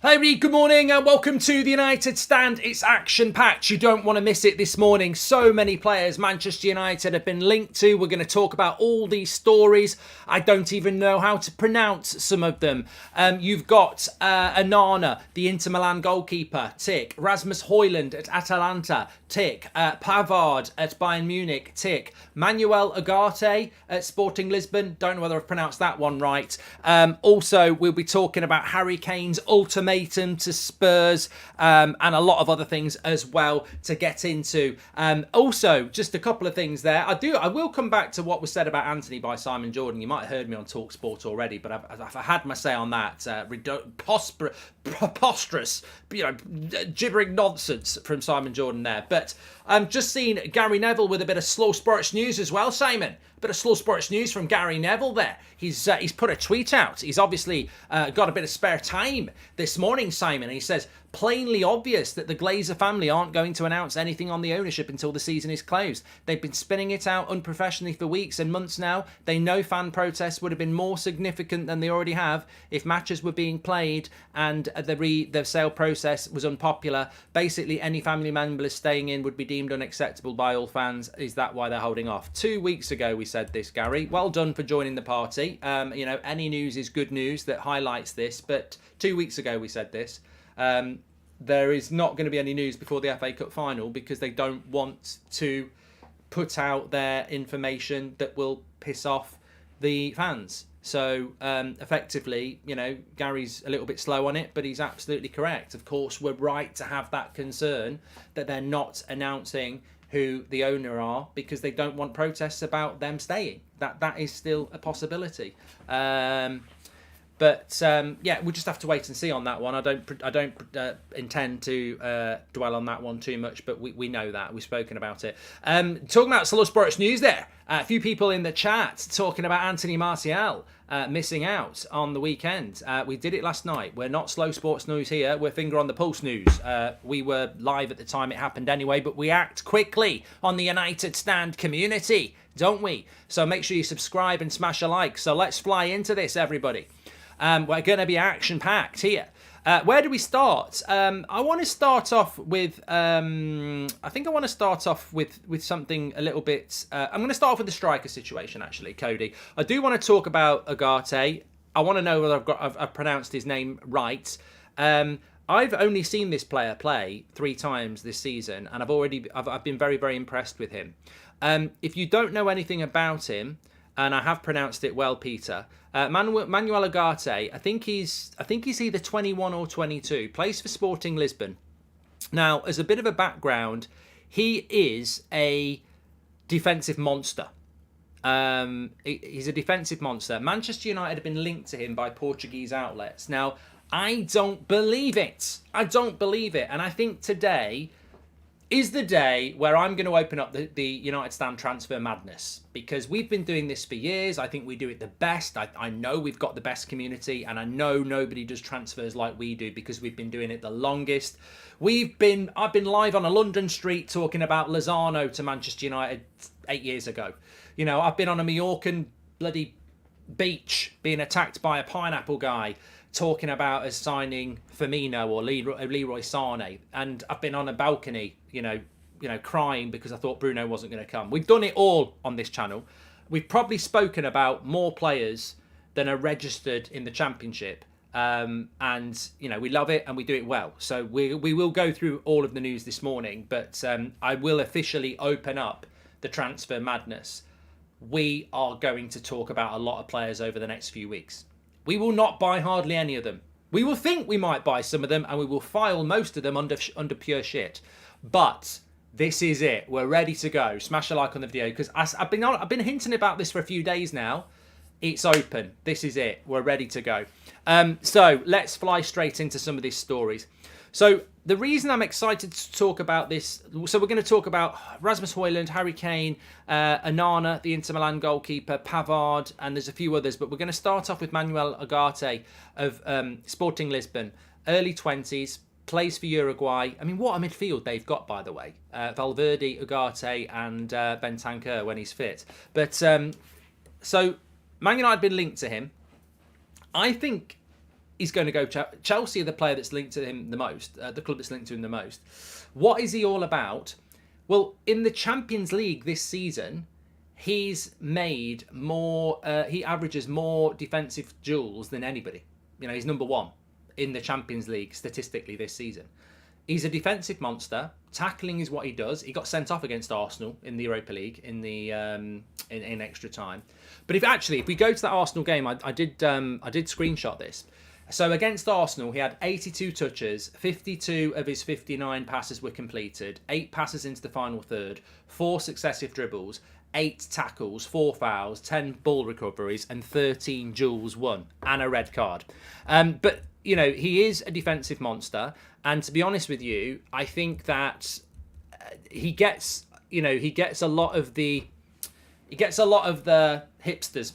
Hey everybody, good morning and welcome to the United Stand. It's action-packed. You don't want to miss it this morning. So many players Manchester United have been linked to. We're going to talk about all these stories. I don't even know how to pronounce some of them. You've got ONANA, the Inter Milan goalkeeper, tick. Rasmus HOJLUND at Atalanta, tick. Pavard at Bayern Munich, tick. Manuel Ugarte at Sporting Lisbon. Don't know whether I've pronounced that one right. Also, we'll be talking about Harry Kane's ultimatum to Spurs and a lot of other things as well to get into. Also, just a couple of things there. I will come back to what was said about Antony by Simon Jordan. You might have heard me on TalkSport already, but I've had my say on that. Preposterous, gibbering nonsense from Simon Jordan there. But just seen Gary Neville with a bit of slow sports news as well, Simon. A bit of slow sports news from Gary Neville there. He's put a tweet out. He's obviously got a bit of spare time this morning, Simon. And he says, plainly obvious that the Glazer family aren't going to announce anything on the ownership until the season is closed. They've been spinning it out unprofessionally for weeks and months now. They know fan protests would have been more significant than they already have if matches were being played and the sale process was unpopular. Basically, any family member staying in would be deemed unacceptable by all fans. Is that why they're holding off? 2 weeks ago, we said this, Gary. Well done for joining the party. Any news is good news that highlights this. But 2 weeks ago, we said this. There is not going to be any news before the FA Cup final because they don't want to put out their information that will piss off the fans. So effectively, Gary's a little bit slow on it, but he's absolutely correct. Of course, we're right to have that concern that they're not announcing who the owner are because they don't want protests about them staying. That is still a possibility. But we'll just have to wait and see on that one. I don't intend to dwell on that one too much, but we know that. We've spoken about it. Talking about slow sports news there. A few people in the chat talking about Antony Martial missing out on the weekend. We did it last night. We're not slow sports news here. We're finger on the pulse news. We were live at the time it happened anyway, but we act quickly on the United Stand community, don't we? So make sure you subscribe and smash a like. So let's fly into this, everybody. We're going to be action-packed here. Where do we start? I want to start off with... with something a little bit... I'm going to start off with the striker situation, actually, Cody. I do want to talk about Ugarte. I want to know whether I've pronounced his name right. I've only seen this player play 3 times this season, and I've been very, very impressed with him. If you don't know anything about him, and I have pronounced it well, Peter. Manuel Ugarte, I think he's either 21 or 22. Plays for Sporting Lisbon. Now, as a bit of a background, he is a defensive monster. He's a defensive monster. Manchester United have been linked to him by Portuguese outlets. Now, I don't believe it. And I think today is the day where I'm going to open up the United Stand transfer madness, because we've been doing this for years. I think we do it the best. I know we've got the best community, and I know nobody does transfers like we do because we've been doing it the longest. I've been live on a London street talking about Lozano to Manchester United 8 years ago. I've been on a Mallorcan bloody beach being attacked by a pineapple guy, talking about us signing Firmino or Leroy Sané, and I've been on a balcony, crying because I thought Bruno wasn't going to come. We've done it all on this channel. We've probably spoken about more players than are registered in the Championship, and we love it and we do it well. So we will go through all of the news this morning, but I will officially open up the transfer madness. We are going to talk about a lot of players over the next few weeks. We will not buy hardly any of them. We will think we might buy some of them, and we will file most of them under pure shit. But this is it. We're ready to go. Smash a like on the video, because I've been hinting about this for a few days now. It's open. This is it. We're ready to go. So let's fly straight into some of these stories. So the reason I'm excited to talk about this, so we're going to talk about Rasmus HOJLUND, Harry Kane, ONANA, the Inter Milan goalkeeper, Pavard, and there's a few others. But we're going to start off with Manuel Ugarte of Sporting Lisbon, early 20s, plays for Uruguay. I mean, what a midfield they've got, by the way. Valverde, Ugarte, and Bentancur when he's fit. But so Man United have been linked to him. I think he's going to go. Chelsea are the player that's linked to him the most, the club that's linked to him the most. What is he all about? Well, in the Champions League this season, he's made more. He averages more defensive duels than anybody. You know, he's number one in the Champions League statistically this season. He's a defensive monster. Tackling is what he does. He got sent off against Arsenal in the Europa League in the in extra time. But if we go to that Arsenal game, I did screenshot this. So against Arsenal, he had 82 touches, 52 of his 59 passes were completed, 8 passes into the final third, 4 successive dribbles, 8 tackles, 4 fouls, 10 ball recoveries, and 13 duels won, and a red card. But you know, he is a defensive monster, and to be honest with you, I think that he gets a lot of the hipsters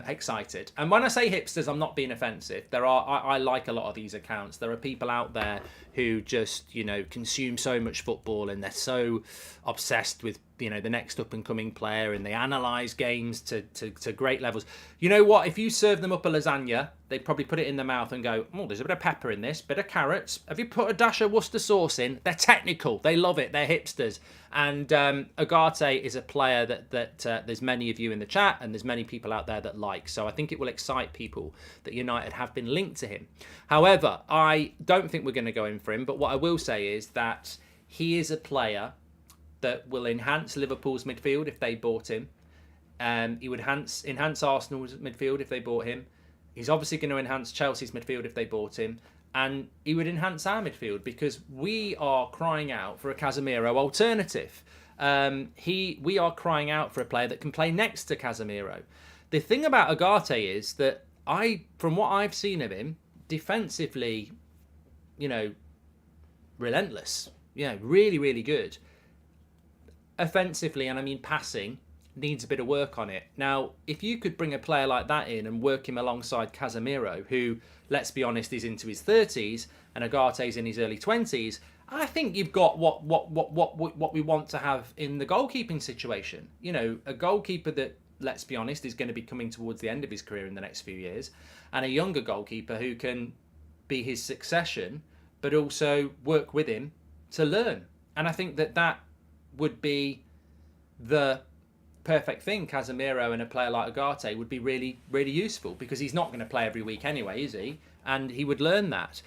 excited. And when I say hipsters, I'm not being offensive. I like a lot of these accounts. There are people out there who just, you know, consume so much football, and they're so obsessed with, you know, the next up and coming player, and they analyse games to great levels. You know what? If you serve them up a lasagna, they'd probably put it in their mouth and go, oh, there's a bit of pepper in this, bit of carrots. Have you put a dash of Worcester sauce in? They're technical. They love it. They're hipsters. And UGARTE is a player that there's many of you in the chat, and there's many people out there that like. So I think it will excite people that United have been linked to him. However, I don't think we're going to go in for him. But what I will say is that he is a player that will enhance Liverpool's midfield if they bought him. He would enhance Arsenal's midfield if they bought him. He's obviously going to enhance Chelsea's midfield if they bought him. And he would enhance our midfield because we are crying out for a Casemiro alternative. We are crying out for a player that can play next to Casemiro. The thing about UGARTE is that from what I've seen of him, defensively, you know, relentless. Yeah, really, really good. Offensively, and I mean passing, needs a bit of work on it. Now, if you could bring a player like that in and work him alongside Casemiro, who, let's be honest, is into his 30s, and UGARTE's in his early 20s, I think you've got what we want to have in the goalkeeping situation. You know, a goalkeeper that, let's be honest, is going to be coming towards the end of his career in the next few years, and a younger goalkeeper who can be his succession, but also work with him to learn. And I think that would be the perfect thing. Casemiro and a player like UGARTE would be really, really useful because he's not going to play every week anyway, is he? And he would learn that.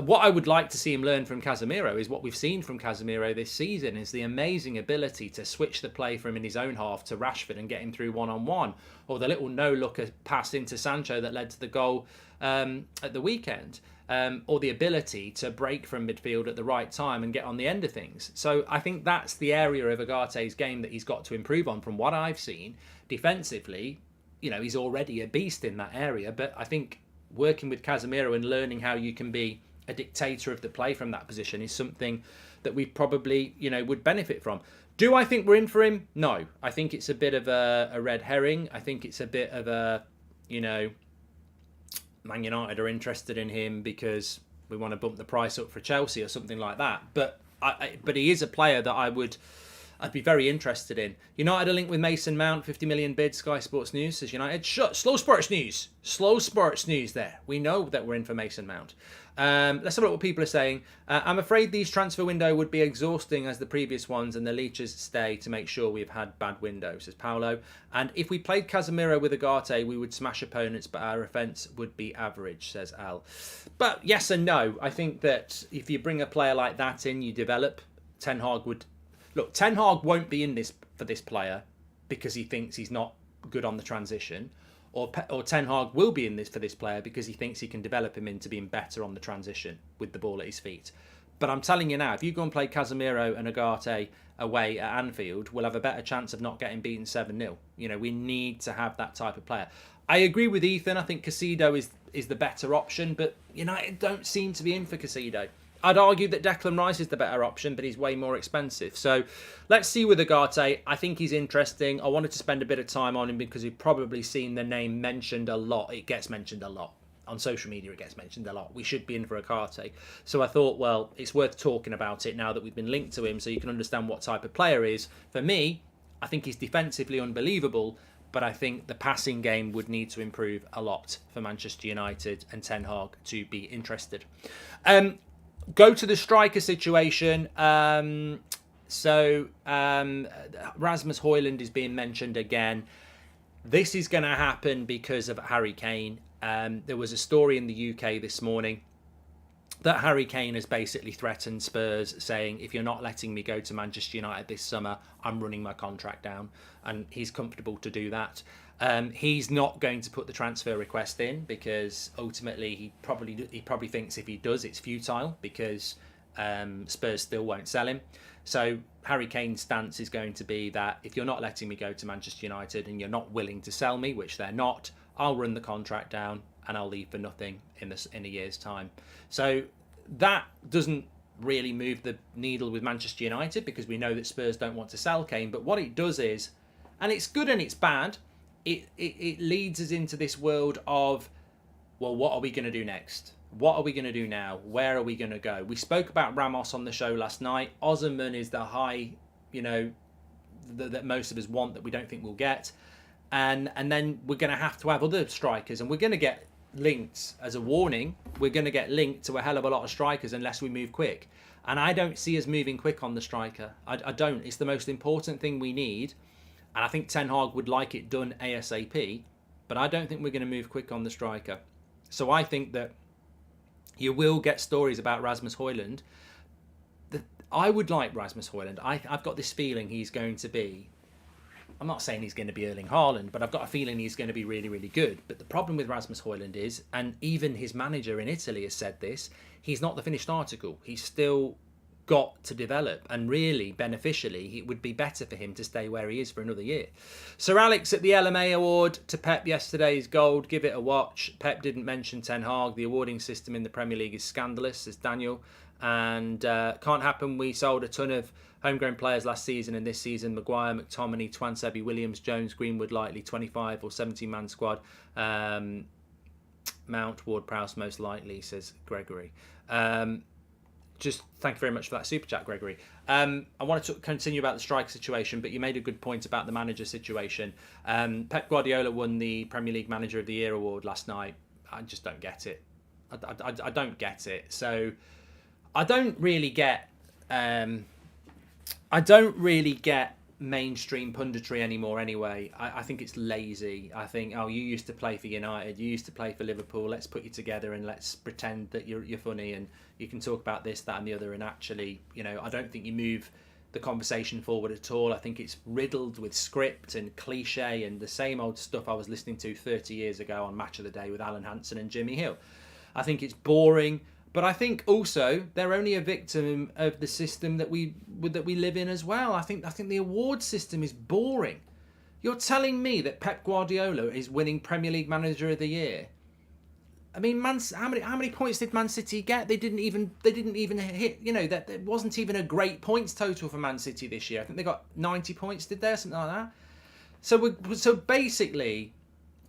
What I would like to see him learn from Casemiro is what we've seen from Casemiro this season, is the amazing ability to switch the play from in his own half to Rashford and get him through one-on-one, or the little no-looker pass into Sancho that led to the goal at the weekend. Or the ability to break from midfield at the right time and get on the end of things. So I think that's the area of UGARTE's game that he's got to improve on. From what I've seen, defensively, you know, he's already a beast in that area. But I think working with Casemiro and learning how you can be a dictator of the play from that position is something that we probably, you know, would benefit from. Do I think we're in for him? No. I think it's a bit of a red herring. I think it's a bit of a, you know, Man United are interested in him because we want to bump the price up for Chelsea or something like that. But he is a player that I'd be very interested in. United are linked with Mason Mount, 50 million bid. Sky Sports News says United. Slow sports news. Slow sports news there. We know that we're in for Mason Mount. Let's have a look what people are saying. I'm afraid these transfer window would be exhausting as the previous ones, and the leeches stay to make sure we've had bad windows, says Paolo. And if we played Casemiro with UGARTE, we would smash opponents, but our offence would be average, says Al. But yes and no. I think that if you bring a player like that in, you develop. Ten Hag would... Look, Ten Hag won't be in this for this player because he thinks he's not good on the transition. Or Ten Hag will be in this for this player because he thinks he can develop him into being better on the transition with the ball at his feet. But I'm telling you now, if you go and play Casemiro and UGARTE away at Anfield, we'll have a better chance of not getting beaten 7-0. You know, we need to have that type of player. I agree with Ethan. I think Caicedo is the better option, but United don't seem to be in for Caicedo. I'd argue that Declan Rice is the better option, but he's way more expensive. So let's see with UGARTE. I think he's interesting. I wanted to spend a bit of time on him because you've probably seen the name mentioned a lot. It gets mentioned a lot. On social media, it gets mentioned a lot. We should be in for UGARTE. So I thought, well, it's worth talking about it now that we've been linked to him so you can understand what type of player he is. For me, I think he's defensively unbelievable, but I think the passing game would need to improve a lot for Manchester United and Ten Hag to be interested. Go to the striker situation. Rasmus HOJLUND is being mentioned again. This is going to happen because of Harry Kane. There was a story in the UK this morning that Harry Kane has basically threatened Spurs, saying, if you're not letting me go to Manchester United this summer, I'm running my contract down. And he's comfortable to do that. He's not going to put the transfer request in because ultimately he probably thinks if he does, it's futile because Spurs still won't sell him. So Harry Kane's stance is going to be that if you're not letting me go to Manchester United and you're not willing to sell me, which they're not, I'll run the contract down and I'll leave for nothing in a year's time. So that doesn't really move the needle with Manchester United because we know that Spurs don't want to sell Kane. But what it does is, and it's good and it's bad, it leads us into this world of, well, what are we going to do next? What are we going to do now? Where are we going to go? We spoke about Ramos on the show last night. Osimhen is the high, that most of us want that we don't think we'll get. And then we're going to have other strikers, and we're going to get linked, as a warning, we're going to get linked to a hell of a lot of strikers unless we move quick. And I don't see us moving quick on the striker. I don't. It's the most important thing we need. And I think Ten Hag would like it done ASAP. But I don't think we're going to move quick on the striker. So I think that you will get stories about Rasmus HOJLUND. I would like Rasmus HOJLUND. I've got this feeling he's going to be... I'm not saying he's going to be Erling Haaland, but I've got a feeling he's going to be really, really good. But the problem with Rasmus HOJLUND is, and even his manager in Italy has said this, he's not the finished article. He's still got to develop, and really, beneficially, it would be better for him to stay where he is for another year. Sir Alex at the LMA Award to Pep yesterday's gold. Give it a watch. Pep didn't mention Ten Hag. The awarding system in the Premier League is scandalous, says Daniel. And can't happen. We sold a ton of homegrown players last season, and this season Maguire, McTominay, Twansebi, Williams, Jones, Greenwood, likely 25 or 17-man squad. Mount, Ward-Prowse most likely, says Gregory. Just thank you very much for that super chat, Gregory. I wanted to continue about the strike situation, but you made a good point about the manager situation. Pep Guardiola won the Premier League Manager of the Year award last night. I just don't get it. I don't get it. So I don't really get mainstream punditry anymore anyway. I think it's lazy. I think, you used to play for United, you used to play for Liverpool, let's put you together and let's pretend that you're funny and you can talk about this, that and the other, and actually, I don't think you move the conversation forward at all. I think it's riddled with script and cliche and the same old stuff I was listening to 30 years ago on Match of the Day with Alan Hansen and Jimmy Hill. I think it's boring. But I think also they're only a victim of the system that we live in as well. I think the award system is boring. You're telling me that Pep Guardiola is winning Premier League Manager of the Year? I mean, how many points did Man City get? They didn't even hit. That there wasn't even a great points total for Man City this year. I think they got 90 points, did they, something like that? So basically,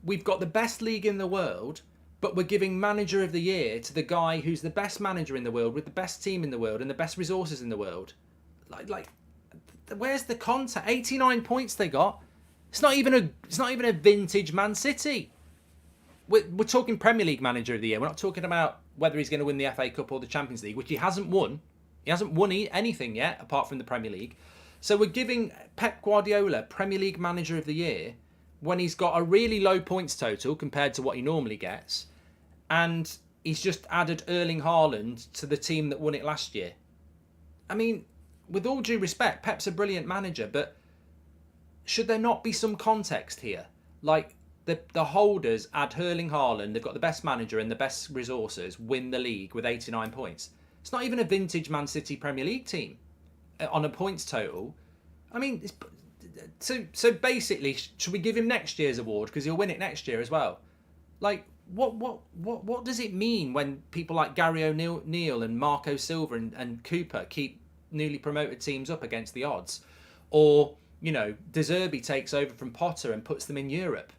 we've got the best league in the world. But we're giving Manager of the Year to the guy who's the best manager in the world, with the best team in the world and the best resources in the world. Like, where's the contact? 89 points they got. It's not even a vintage Man City. We're talking Premier League Manager of the Year. We're not talking about whether he's going to win the FA Cup or the Champions League, which he hasn't won. He hasn't won anything yet, apart from the Premier League. So we're giving Pep Guardiola Premier League Manager of the Year when he's got a really low points total compared to what he normally gets, and he's just added Erling Haaland to the team that won it last year. I mean, with all due respect, Pep's a brilliant manager, but should there not be some context here? Like, the holders add Erling Haaland, they've got the best manager and the best resources, win the league with 89 points. It's not even a vintage Man City Premier League team on a points total. I mean, So basically, should we give him next year's award because he'll win it next year as well? Like, what does it mean when people like Gary O'Neill and Marco Silva and Cooper keep newly promoted teams up against the odds? Or, De Zerbi takes over from Potter and puts them in Europe?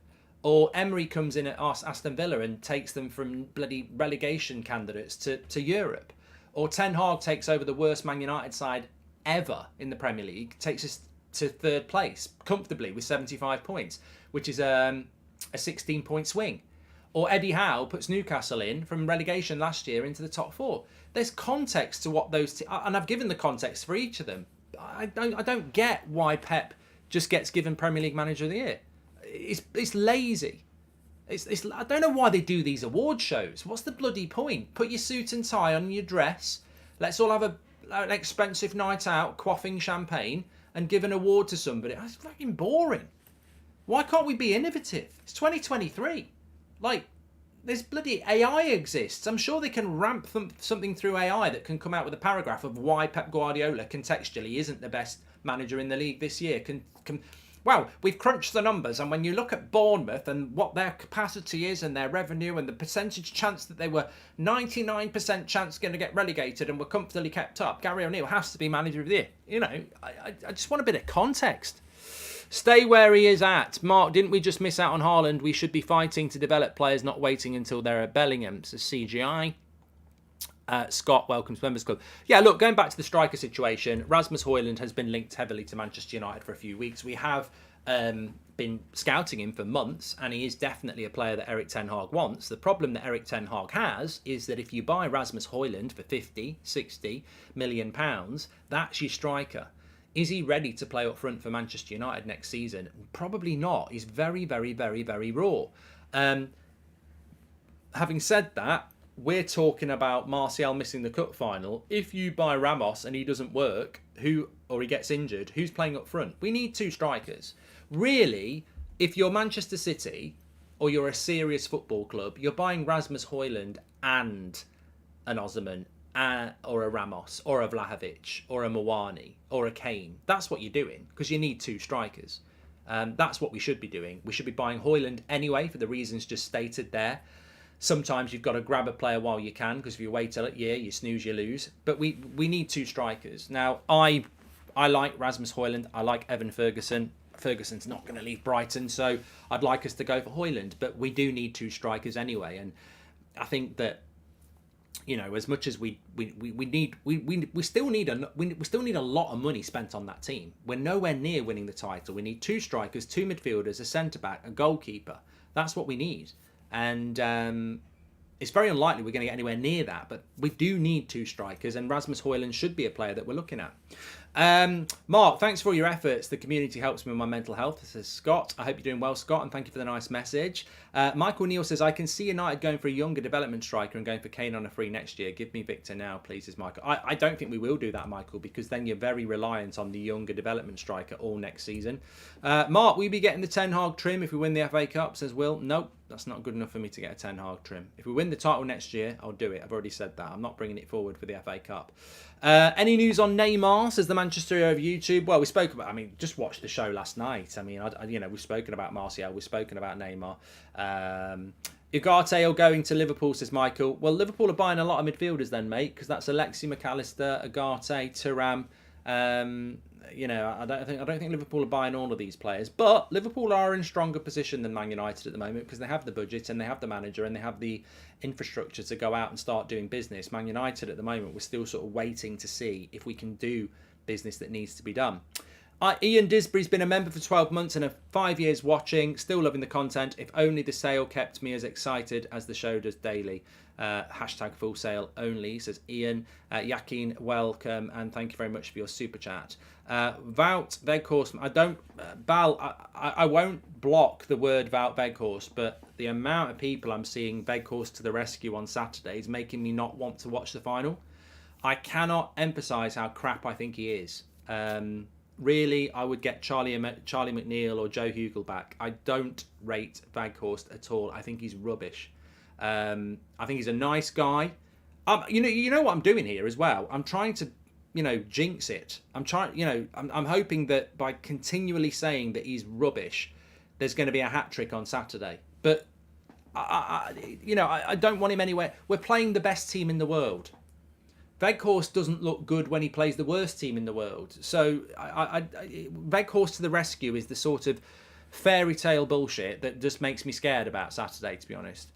Or Emery comes in at Aston Villa and takes them from bloody relegation candidates to Europe? Or Ten Hag takes over the worst Man United side ever in the Premier League, takes us to third place comfortably with 75 points, which is a 16-point swing. Or Eddie Howe puts Newcastle in from relegation last year into the top 4. There's context to what those... and I've given the context for each of them. I don't get why Pep just gets given Premier League Manager of the Year. It's lazy. I don't know why they do these award shows. What's the bloody point? Put your suit and tie on, your dress. Let's all have an expensive night out, quaffing champagne, and give an award to somebody. That's fucking boring. Why can't we be innovative? It's 2023. Like, there's bloody AI exists. I'm sure they can ramp something through AI that can come out with a paragraph of why Pep Guardiola contextually isn't the best manager in the league this year. Well, we've crunched the numbers, and when you look at Bournemouth and what their capacity is and their revenue and the percentage chance that they were 99% chance going to get relegated and were comfortably kept up, Gary O'Neill has to be manager of the year. You know, I just want a bit of context. Stay where he is at. Mark, didn't we just miss out on HAG? We should be fighting to develop players, not waiting until they're at Bellingham. So CGI. Scott welcomes Members Club. Yeah, look, going back to the striker situation, Rasmus HOJLUND has been linked heavily to Manchester United for a few weeks. We have been scouting him for months, and he is definitely a player that Erik ten Hag wants. The problem that Erik ten Hag has is that if you buy Rasmus HOJLUND for 50, 60 million pounds, that's your striker. Is he ready to play up front for Manchester United next season? Probably not. He's very, very, very, very raw. Having said that, we're talking about Martial missing the cup final. If you buy Ramos and he doesn't work, or he gets injured, who's playing up front? We need 2 strikers. Really, if you're Manchester City or you're a serious football club, you're buying Rasmus HOJLUND and an Osimhen or a Ramos or a Vlahovic or a Mawani or a Kane. That's what you're doing, because you need 2 strikers. That's what we should be doing. We should be buying HOJLUND anyway for the reasons just stated there. Sometimes you've got to grab a player while you can, because if you wait till a year, you snooze, you lose. But we need 2 strikers. Now, I like Rasmus HOJLUND. I like Evan Ferguson. Ferguson's not going to leave Brighton, so I'd like us to go for HOJLUND. But we do need 2 strikers anyway. And I think that, you know, as much as we still need a lot of money spent on that team. We're nowhere near winning the title. We need 2 strikers, 2 midfielders, a centre back, a goalkeeper. That's what we need. And it's very unlikely we're going to get anywhere near that, but we do need 2 strikers, and Rasmus HOJLUND should be a player that we're looking at. Mark, thanks for all your efforts. The community helps me with my mental health. This is Scott. I hope you're doing well, Scott, and thank you for the nice message. Michael Neal says, I can see United going for a younger development striker and going for Kane on a free next year. Give me Victor now, please, says Michael. I don't think we will do that, Michael, because then you're very reliant on the younger development striker all next season. Mark, will you be getting the Ten Hag trim if we win the FA Cup, says Will. Nope, that's not good enough for me to get a Ten Hag trim. If we win the title next year, I'll do it. I've already said that. I'm not bringing it forward for the FA Cup. Any news on Neymar, says the Manchester over YouTube? Well, we spoke about, just watched the show last night. We've spoken about Martial, we've spoken about Neymar. UGARTE going to Liverpool, says Michael. Well, Liverpool are buying a lot of midfielders then, mate, because that's Alexi McAllister, UGARTE, Thuram. I don't think Liverpool are buying all of these players, but Liverpool are in stronger position than Man United at the moment because they have the budget and they have the manager and they have the infrastructure to go out and start doing business. Man United at the moment, we're still sort of waiting to see if we can do business that needs to be done. Ian Disbury's been a member for 12 months and 5 years watching, still loving the content. If only the sale kept me as excited as the show does daily. Hashtag full sale only, says Ian. Yakin, welcome, and thank you very much for your super chat. Wout Weghorst, I won't block the word Wout Weghorst, but the amount of people I'm seeing Weghorst to the rescue on Saturday is making me not want to watch the final. I cannot emphasise how crap I think he is. Really, I would get Charlie McNeil or Joe Hugel back. I don't rate Weghorst at all. I think he's rubbish. I think he's a nice guy. You know what I'm doing here as well. I'm trying to, jinx it. I'm hoping that by continually saying that he's rubbish, there's going to be a hat trick on Saturday. But I don't want him anywhere. We're playing the best team in the world. Weghorst doesn't look good when he plays the worst team in the world. So Weghorst to the rescue is the sort of fairy tale bullshit that just makes me scared about Saturday, to be honest.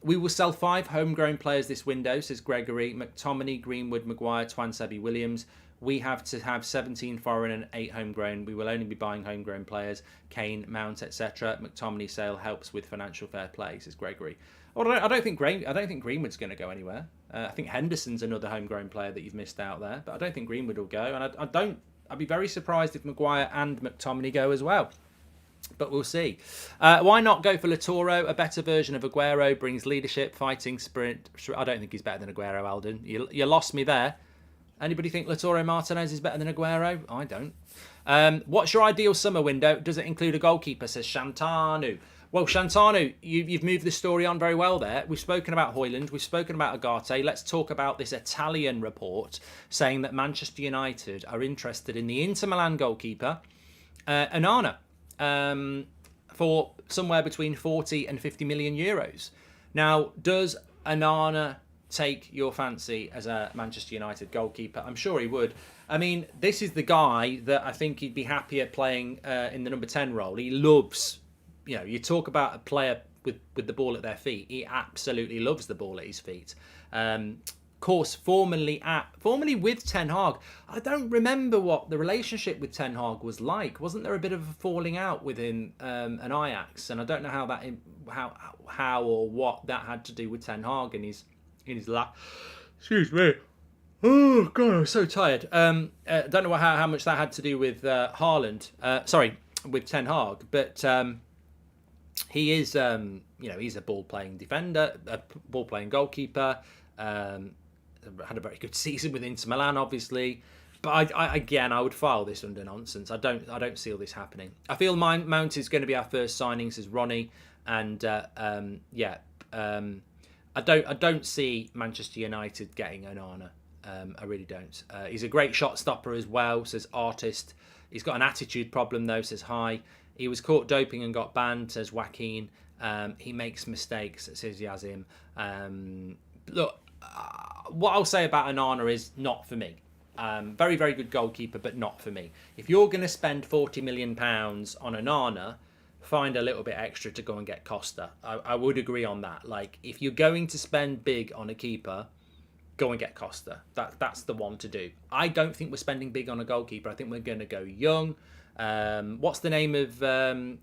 We will sell 5 homegrown players this window, says Gregory. McTominay, Greenwood, Maguire, Twansebi, Williams. we have to have 17 foreign and 8 homegrown. We will only be buying homegrown players. Kane, Mount, etc. McTominay sale helps with financial fair play, says Gregory. Well, I don't think Greenwood's going to go anywhere. I think Henderson's another homegrown player that you've missed out there, but I don't think Greenwood will go. And I'd be very surprised if Maguire and McTominay go as well. But we'll see. Why not go for Latoro? A better version of Aguero, brings leadership, fighting spirit. I don't think he's better than Aguero, Alden. You lost me there. Anybody think Latoro Martinez is better than Aguero? I don't. What's your ideal summer window? Does it include a goalkeeper, says Shantanu. Well, Shantanu, you've moved the story on very well there. We've spoken about HOJLUND. We've spoken about UGARTE. Let's talk about this Italian report saying that Manchester United are interested in the Inter Milan goalkeeper, ONANA, for somewhere between 40 and 50 million euros. Now, does ONANA take your fancy as a Manchester United goalkeeper? I'm sure he would. I mean, this is the guy that I think he'd be happier playing in the number 10 role. He loves... you talk about a player with the ball at their feet. He absolutely loves the ball at his feet. Of course, formerly with Ten Hag. I don't remember what the relationship with Ten Hag was like. Wasn't there a bit of a falling out within an Ajax? And I don't know how or what that had to do with Ten Hag in his lap. Excuse me. Oh God, I'm so tired. Don't know how much that had to do with Haaland. With Ten Hag, but. He is, he's a ball-playing defender, a ball-playing goalkeeper. Had a very good season with Inter Milan, obviously. But I would file this under nonsense. I don't see all this happening. I feel Mount is going to be our first signing, says Ronnie, and I don't see Manchester United getting ONANA. I really don't. He's a great shot stopper as well, says Artist. He's got an attitude problem though, says Hi. He was caught doping and got banned, says Joaquin. He makes mistakes, says Yazim. Look, what I'll say about ONANA is not for me. Very, very good goalkeeper, but not for me. If you're going to spend £40 million on ONANA, find a little bit extra to go and get Costa. I would agree on that. Like, if you're going to spend big on a keeper, go and get Costa. That's the one to do. I don't think we're spending big on a goalkeeper. I think we're going to go young. What's the name of,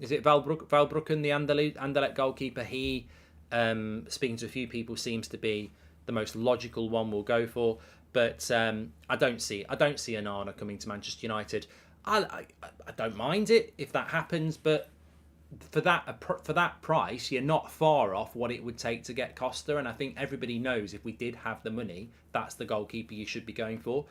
is it Valbruggen, the Anderlecht goalkeeper? He, speaking to a few people, seems to be the most logical one we'll go for. But I don't see ONANA coming to Manchester United. I don't mind it if that happens, but for that price, you're not far off what it would take to get Costa. And I think everybody knows if we did have the money, that's the goalkeeper you should be going for.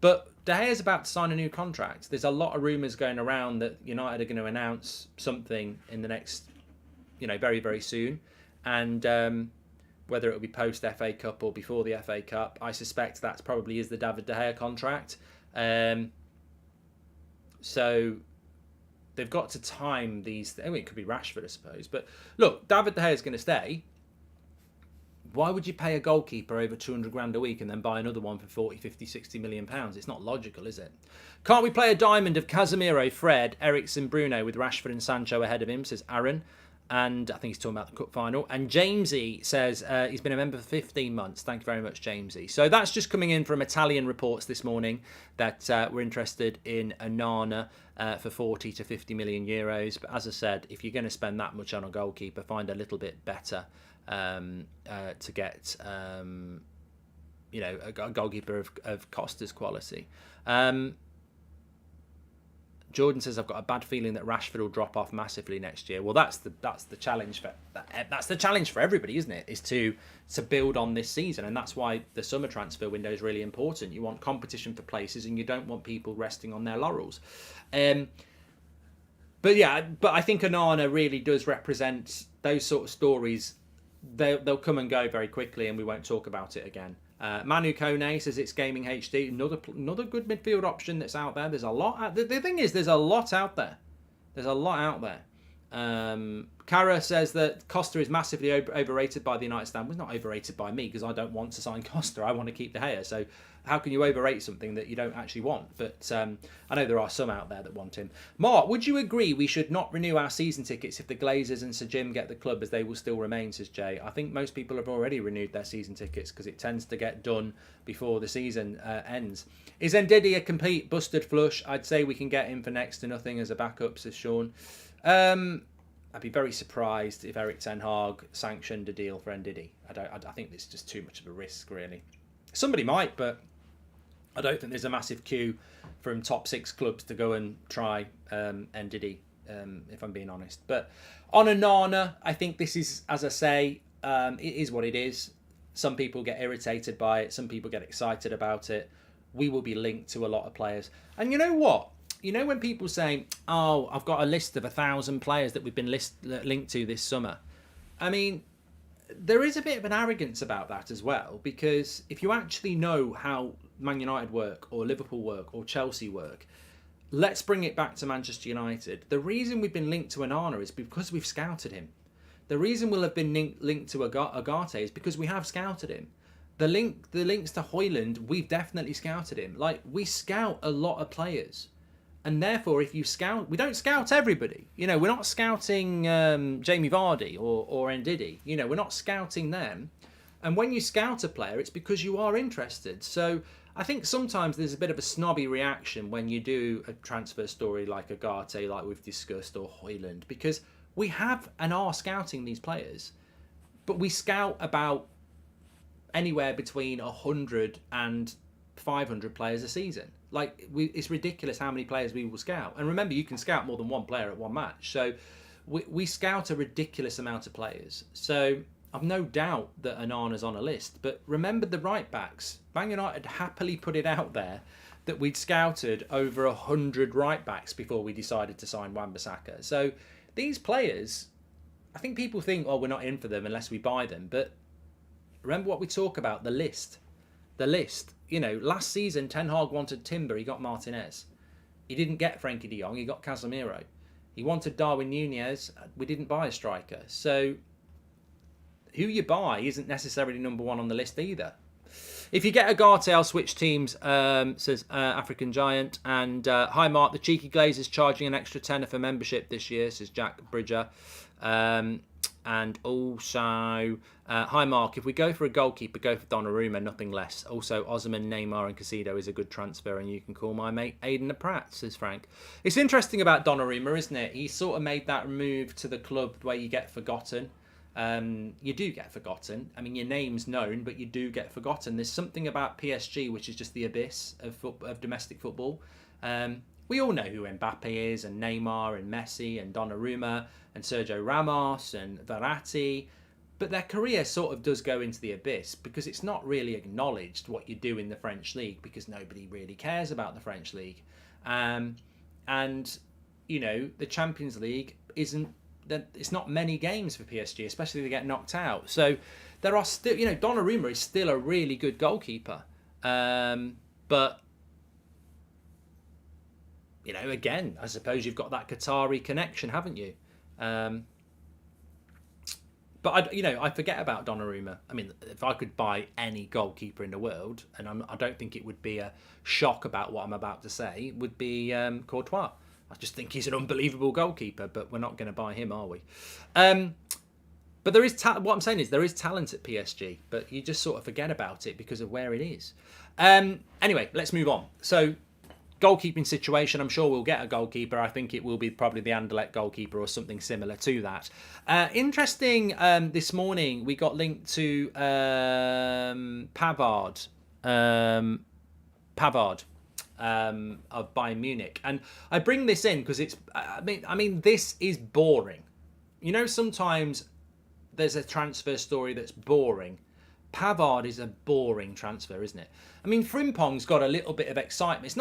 But De Gea's about to sign a new contract. There's a lot of rumours going around that United are going to announce something in the next, very, very soon. And whether it will be post FA Cup or before the FA Cup, I suspect that probably is the David De Gea contract. So they've got to time these. I mean, it could be Rashford, I suppose. But look, David De Gea is going to stay. Why would you pay a goalkeeper over 200 grand a week and then buy another one for 40, 50, 60 million pounds? It's not logical, is it? Can't we play a diamond of Casemiro, Fred, Eriksen, Bruno with Rashford and Sancho ahead of him, says Aaron. And I think he's talking about the cup final. And Jamesy says he's been a member for 15 months. Thank you very much, Jamesy. So that's just coming in from Italian reports this morning that we're interested in ONANA for 40 to 50 million euros. But as I said, if you're going to spend that much on a goalkeeper, find a little bit better to get a goalkeeper of Costa's quality. Jordan says I've got a bad feeling that Rashford will drop off massively next year. Well, that's the challenge for everybody, isn't it? Is to build on this season, and that's why the summer transfer window is really important. You want competition for places, and you don't want people resting on their laurels. But I think ONANA really does represent those sort of stories. They'll come and go very quickly, and we won't talk about it again. Manu Kone says it's Gaming HD. Another good midfield option that's out there. There's a lot. The thing is, there's a lot out there. Kara says that Costa is massively overrated by the United stand. Well, not overrated by me because I don't want to sign Costa. I want to keep De Gea. So how can you overrate something that you don't actually want? But I know there are some out there that want him. Mark, would you agree we should not renew our season tickets if the Glazers and Sir Jim get the club, as they will still remain, says Jay? I think most people have already renewed their season tickets because it tends to get done before the season ends. Is Ndidi a complete busted flush? I'd say we can get him for next to nothing as a backup, says Sean. I'd be very surprised if Erik ten Hag sanctioned a deal for Ndidi. I think it's just too much of a risk, really. Somebody might, but I don't think there's a massive queue from top 6 clubs to go and try Ndidi, if I'm being honest. But on ONANA, I think this is, as I say, it is what it is. Some people get irritated by it. Some people get excited about it. We will be linked to a lot of players. And you know what? You know when people say, oh, I've got a list of 1,000 players that we've been linked to this summer. I mean, there is a bit of an arrogance about that as well, because if you actually know how Man United work or Liverpool work or Chelsea work, let's bring it back to Manchester United. The reason we've been linked to ONANA is because we've scouted him. The reason we'll have been linked to UGARTE is because we have scouted him. The links to HOJLUND, we've definitely scouted him. Like, we scout a lot of players. And therefore, if you scout, we don't scout everybody. You know, we're not scouting Jamie Vardy or Ndidi. You know, we're not scouting them. And when you scout a player, it's because you are interested. So I think sometimes there's a bit of a snobby reaction when you do a transfer story like UGARTE, like we've discussed, or HOJLUND, because we have and are scouting these players, but we scout about anywhere between 100 and 500 players a season. Like, it's ridiculous how many players we will scout. And remember, you can scout more than one player at one match. So we scout a ridiculous amount of players. So I've no doubt that ONANA's on a list. But remember the right backs. Man United happily put it out there that we'd scouted over 100 right backs before we decided to sign Wan-Bissaka. So these players, I think people think, oh, we're not in for them unless we buy them. But remember what we talk about, the list. The list. You know, last season, Ten Hag wanted Timber, he got Martinez. He didn't get Frankie de Jong, he got Casemiro. He wanted Darwin Núñez, we didn't buy a striker. So, who you buy isn't necessarily number one on the list either. If you get UGARTE, I'll switch teams, says African Giant. And hi Mark, the cheeky Glazers charging an extra tenner for membership this year, says Jack Bridger. And also, hi Mark, if we go for a goalkeeper, go for Donnarumma, nothing less. Also, Osman, Neymar and Caicedo is a good transfer, and you can call my mate Aiden a Pratt, says Frank. It's interesting about Donnarumma, isn't it? He sort of made that move to the club where you get forgotten. You do get forgotten. I mean, your name's known, but you do get forgotten. There's something about PSG which is just the abyss of domestic football. We all know who Mbappe is, and Neymar, and Messi, and Donnarumma, and Sergio Ramos, and Verratti. But their career sort of does go into the abyss because it's not really acknowledged what you do in the French league because nobody really cares about the French league. And, you know, the Champions League it's not many games for PSG, especially if they get knocked out. So there are still, you know, Donnarumma is still a really good goalkeeper. But, you know, again, I suppose you've got that Qatari connection, haven't you? But I forget about Donnarumma. I mean, if I could buy any goalkeeper in the world, and I don't think it would be a shock about what I'm about to say, would be Courtois. I just think he's an unbelievable goalkeeper, but we're not going to buy him, are we? But there is what I'm saying is there is talent at PSG, but you just sort of forget about it because of where it is. Anyway, let's move on. So, goalkeeping situation, I'm sure we'll get a goalkeeper. I think it will be probably the Anderlecht goalkeeper or something similar to that. Interesting, this morning we got linked to Pavard of Bayern Munich. And I bring this in because it's, I mean, this is boring. You know, sometimes there's a transfer story that's boring. Pavard is a boring transfer, isn't it? I mean, Frimpong's got a little bit of excitement. It's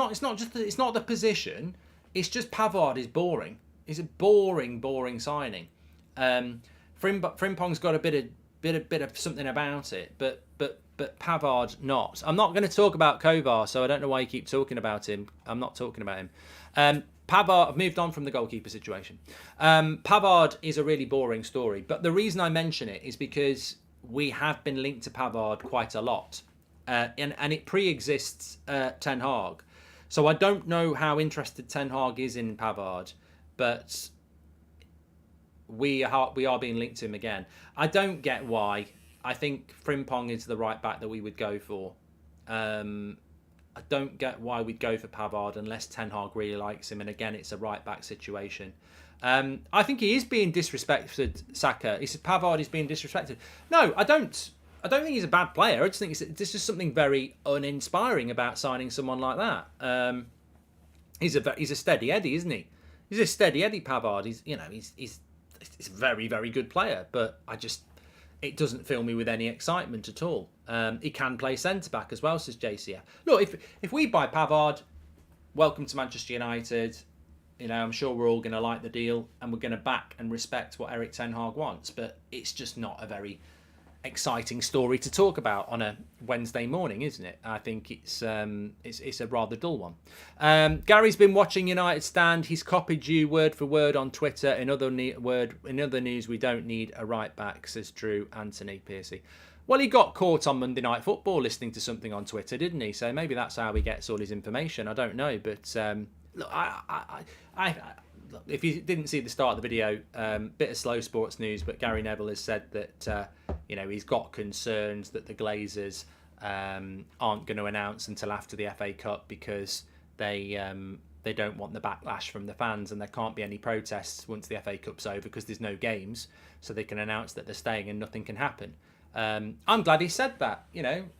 not the position. It's just Pavard is boring. It's a boring signing. Frimpong's got a bit of bit of something about it, but Pavard not. I'm not going to talk about Kovar, so I don't know why you keep talking about him. I'm not talking about him. Pavard, I've moved on from the goalkeeper situation. Pavard is a really boring story, but the reason I mention it is because we have been linked to Pavard quite a lot, and it pre-exists Ten Hag. So I don't know how interested Ten Hag is in Pavard, but we are being linked to him again. I don't get why. I think Frimpong is the right back that we would go for. I don't get why we'd go for Pavard unless Ten Hag really likes him. And again, it's a right back situation. I think he is being disrespected, Saka. He said Pavard is being disrespected. No, I don't. I don't think he's a bad player. I just think there's just something very uninspiring about signing someone like that. He's a steady Eddie, isn't he? He's a steady Eddie, Pavard. He's a very, very good player, but it doesn't fill me with any excitement at all. He can play centre-back as well, says JCF. Look, if we buy Pavard, welcome to Manchester United. I'm sure we're all going to like the deal and we're going to back and respect what Erik Ten Hag wants, but it's just not a very exciting story to talk about on a Wednesday morning, isn't it? I think it's a rather dull one. Gary's been watching United stand. He's copied you word for word on Twitter. In other news, we don't need a right back, says Drew Antony Piercy. Well, he got caught on Monday Night Football listening to something on Twitter, didn't he? So maybe that's how he gets all his information. I don't know, but look, look, if you didn't see the start of the video, bit of slow sports news, but Gary Neville has said that he's got concerns that the Glazers aren't going to announce until after the FA Cup because they don't want the backlash from the fans, and there can't be any protests once the FA Cup's over because there's no games, so they can announce that they're staying and nothing can happen. I'm glad he said that.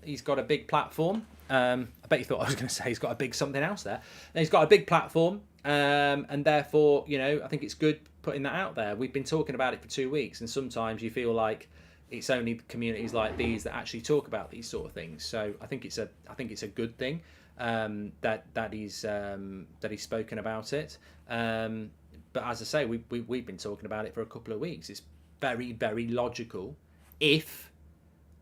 He's got a big platform. I bet you thought I was going to say he's got a big something else there. He's got a big platform, and therefore, I think it's good putting that out there. We've been talking about it for 2 weeks, and sometimes you feel like it's only communities like these that actually talk about these sort of things. So I think it's a good thing that he's spoken about it. But as I say, we've been talking about it for a couple of weeks. It's very, very logical if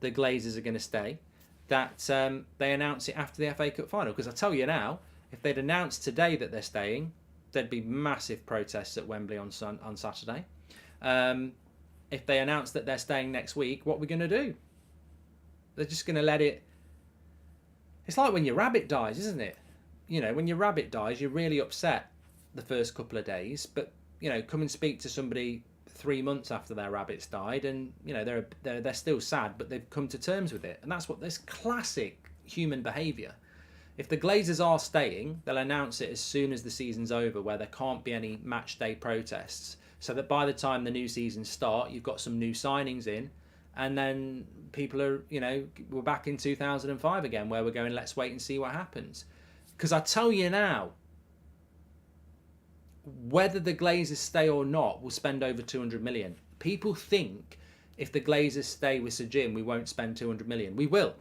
the Glazers are going to stay, that they announce it after the FA Cup final. Because I tell you now, if they'd announced today that they're staying, there'd be massive protests at Wembley on Saturday. If they announce that they're staying next week, what are we going to do? They're just going to let it... It's like when your rabbit dies, isn't it? When your rabbit dies, you're really upset the first couple of days. But, come and speak to somebody 3 months after their rabbits died, and they're still sad, but they've come to terms with it. And that's what this classic human behaviour. If the Glazers are staying, they'll announce it as soon as the season's over, where there can't be any match day protests, so that by the time the new season start, you've got some new signings in, and then people are, we're back in 2005 again, where we're going, let's wait and see what happens. Because I tell you now, whether the Glazers stay or not, we'll spend over 200 million. People think if the Glazers stay with Sir Jim, we won't spend 200 million. We will.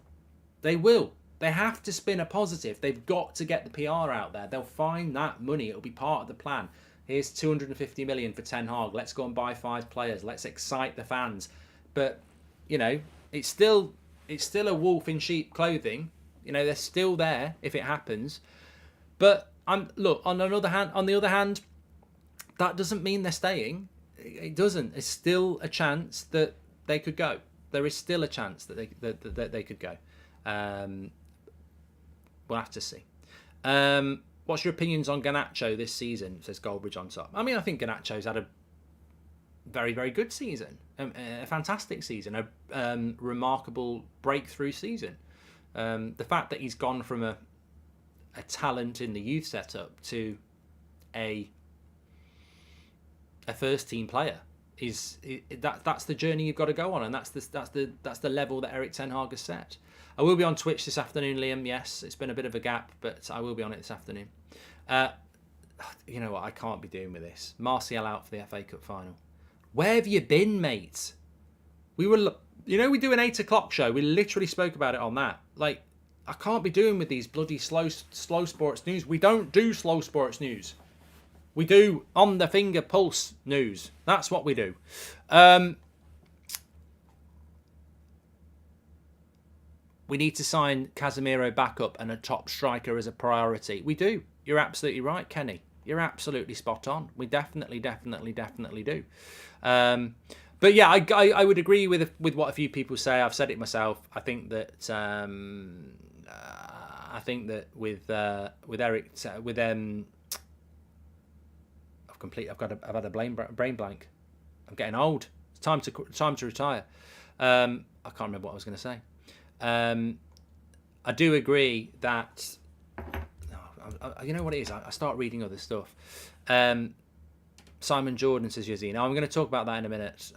They will. They have to spin a positive. They've got to get the PR out there. They'll find that money. It'll be part of the plan. Here's 250 million for Ten Hag. Let's go and buy 5 players. Let's excite the fans. But, it's still a wolf in sheep clothing. They're still there if it happens. But on the other hand, that doesn't mean they're staying. It doesn't. It's still a chance that they could go. There is still a chance that they could go. We'll have to see. What's your opinions on Garnacho this season, says Goldbridge on top? I mean, I think Garnacho's had a very, very good season. A fantastic season. A remarkable breakthrough season. The fact that he's gone from a talent in the youth setup to a first team player that's the journey you've got to go on, and that's the level that Erik Ten Hag has set. I will be on Twitch this afternoon, Liam. Yes, it's been a bit of a gap, but I will be on it this afternoon. You know what? I can't be doing with this. Martial out for the FA Cup final. Where have you been, mate? We do an 8 o'clock show. We literally spoke about it on that. Like, I can't be doing with these bloody slow sports news. We don't do slow sports news. We do on the finger pulse news. That's what we do. we need to sign Casemiro back up and a top striker as a priority. We do. You're absolutely right, Kenny. You're absolutely spot on. We definitely do. But yeah, I would agree with what a few people say. I've said it myself. I think that with Eric I've had a brain blank. I'm getting old. It's time to retire. I can't remember what I was going to say. I do agree that. You know what it is? I start reading other stuff. Simon Jordan says, Yazzie. Now I'm going to talk about that in a minute.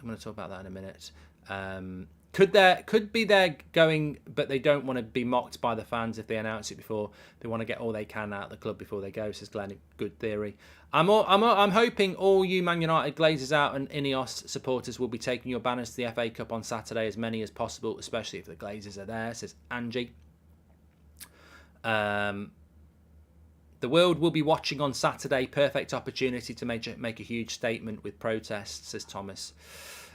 Could be they're going, but they don't want to be mocked by the fans if they announce it before. They want to get all they can out of the club before they go, says Glenn. Good theory. I'm hoping all you Man United Glazers out and Ineos supporters will be taking your banners to the FA Cup on Saturday, as many as possible, especially if the Glazers are there, says Angie. The world will be watching on Saturday. Perfect opportunity to make a huge statement with protests, says Thomas.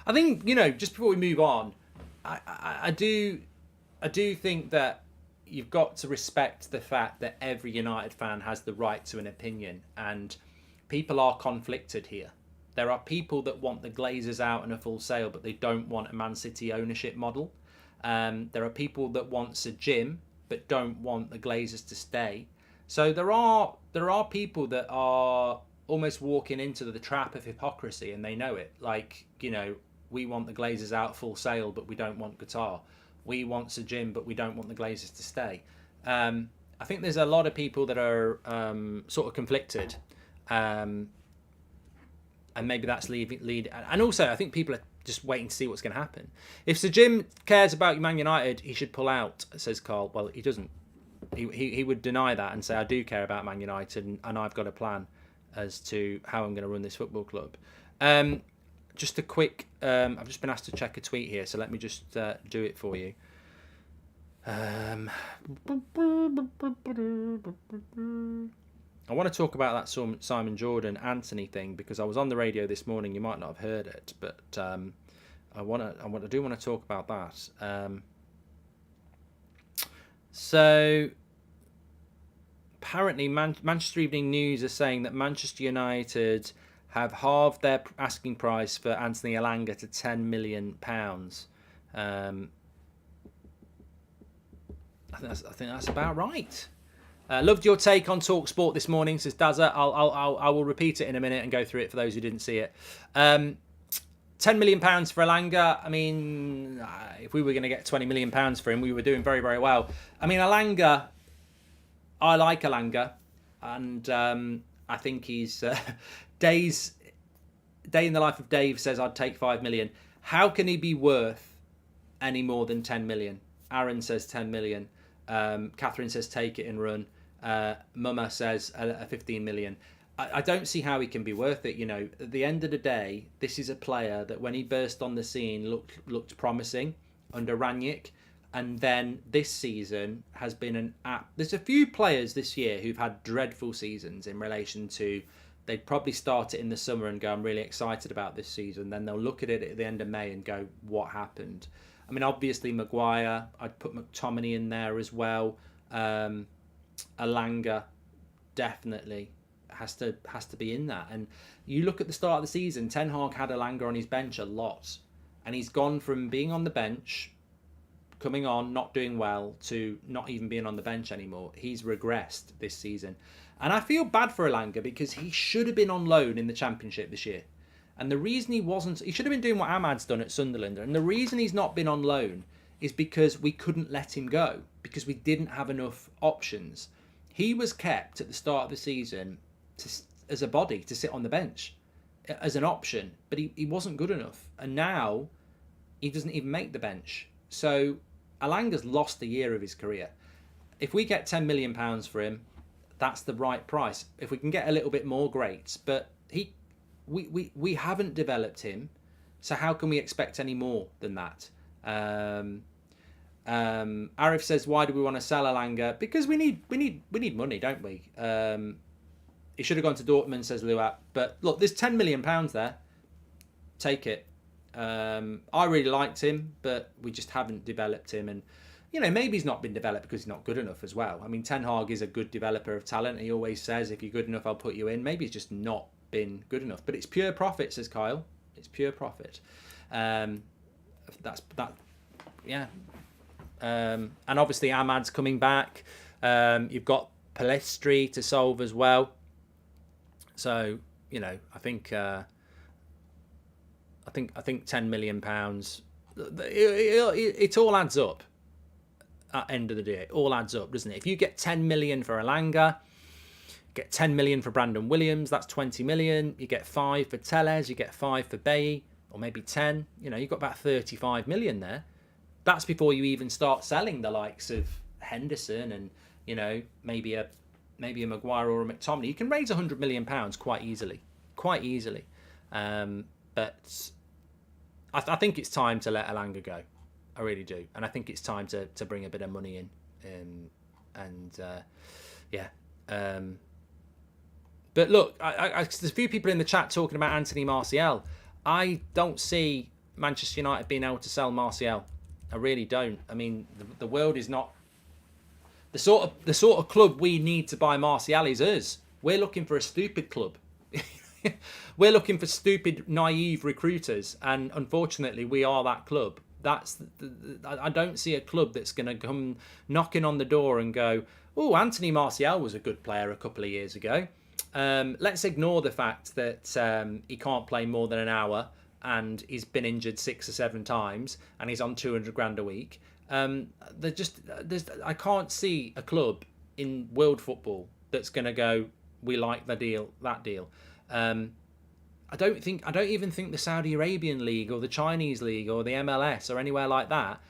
I think, just before we move on, I do think that you've got to respect the fact that every United fan has the right to an opinion, and people are conflicted here. There are people that want the Glazers out and a full sale, but they don't want a Man City ownership model. There are people that want Sir Jim, but don't want the Glazers to stay. So there are people that are almost walking into the trap of hypocrisy, and they know it. Like, we want the Glazers out full sale, but we don't want Qatar. We want Sir Jim, but we don't want the Glazers to stay. I think there's a lot of people that are sort of conflicted, and maybe that's lead. And also, I think people are just waiting to see what's going to happen. If Sir Jim cares about Man United, he should pull out, says Carl. Well, he doesn't. He would deny that and say, I do care about Man United, and I've got a plan as to how I'm going to run this football club. Just a quick, I've just been asked to check a tweet here, so let me just do it for you. I want to talk about that Simon Jordan Antony thing, because I was on the radio this morning. You might not have heard it, but I do want to talk about that. So apparently Manchester Evening News are saying that Manchester United have halved their asking price for Anthony Elanga to £10 million. I think that's about right. Loved your take on TalkSport this morning, says Dazza. I will repeat it in a minute and go through it for those who didn't see it. £10 million for Elanga. I mean, if we were going to get £20 million for him, we were doing very, very well. I mean, Elanga, I like Elanga, and I think he's Day in the Life of Dave says I'd take £5 million. How can he be worth any more than 10 million? Aaron says 10 million. Catherine says take it and run. Mama says 15 million. I don't see how he can be worth it. At the end of the day, this is a player that when he burst on the scene looked promising under Ranić, and then this season has been there's a few players this year who've had dreadful seasons in relation to, they'd probably start it in the summer and go, I'm really excited about this season. Then they'll look at it at the end of May and go, what happened? I mean, obviously Maguire, I'd put McTominay in there as well. Elanga definitely has to be in that. And you look at the start of the season, Ten Hag had Elanga on his bench a lot, and he's gone from being on the bench, coming on, not doing well, to not even being on the bench anymore. He's regressed this season. And I feel bad for Elanga, because he should have been on loan in the Championship this year. And the reason he wasn't, he should have been doing what Ahmad's done at Sunderland. And the reason he's not been on loan is because we couldn't let him go, because we didn't have enough options. He was kept at the start of the season as a body to sit on the bench as an option, but he wasn't good enough. And now he doesn't even make the bench. So Elanga's lost a year of his career. If we get £10 million for him, that's the right price. If we can get a little bit more, great. But we haven't developed him, so how can we expect any more than that? Arif says, why do we want to sell Elanga? Because we need money, don't we? He should have gone to Dortmund, says Luat. But look, there's £10 million there. Take it. I really liked him, but we just haven't developed him. And maybe he's not been developed because he's not good enough as well. I mean, Ten Hag is a good developer of talent. He always says, if you're good enough, I'll put you in. Maybe he's just not been good enough. But it's pure profit, says Kyle. It's pure profit. That's that. Yeah. And obviously Ahmad's coming back. You've got Palestri to solve as well. So I think £10 million. It all adds up. At the end of the day, it all adds up, doesn't it? If you get 10 million for Elanga, get 10 million for Brandon Williams, that's 20 million. You get 5 for Tellez, you get 5 for Bailly, or maybe 10. You've got about 35 million there. That's before you even start selling the likes of Henderson and maybe a Maguire or a McTominay. You can raise £100 million quite easily, but I think it's time to let Elanga go. I really do, and I think it's time to bring a bit of money in, but look, there's a few people in the chat talking about Anthony Martial. I don't see Manchester United being able to sell Martial. I really don't. I mean, the world is not the sort of club we need to buy Martial is us. We're looking for a stupid club. We're looking for stupid, naive recruiters, and unfortunately, we are that club. I don't see a club that's going to come knocking on the door and go, oh, Anthony Martial was a good player a couple of years ago. Let's ignore the fact that he can't play more than an hour and he's been injured 6 or 7 times and he's on 200 grand a week. I can't see a club in world football that's going to go, we like that deal. I don't even think the Saudi Arabian League or the Chinese League or the MLS or anywhere like that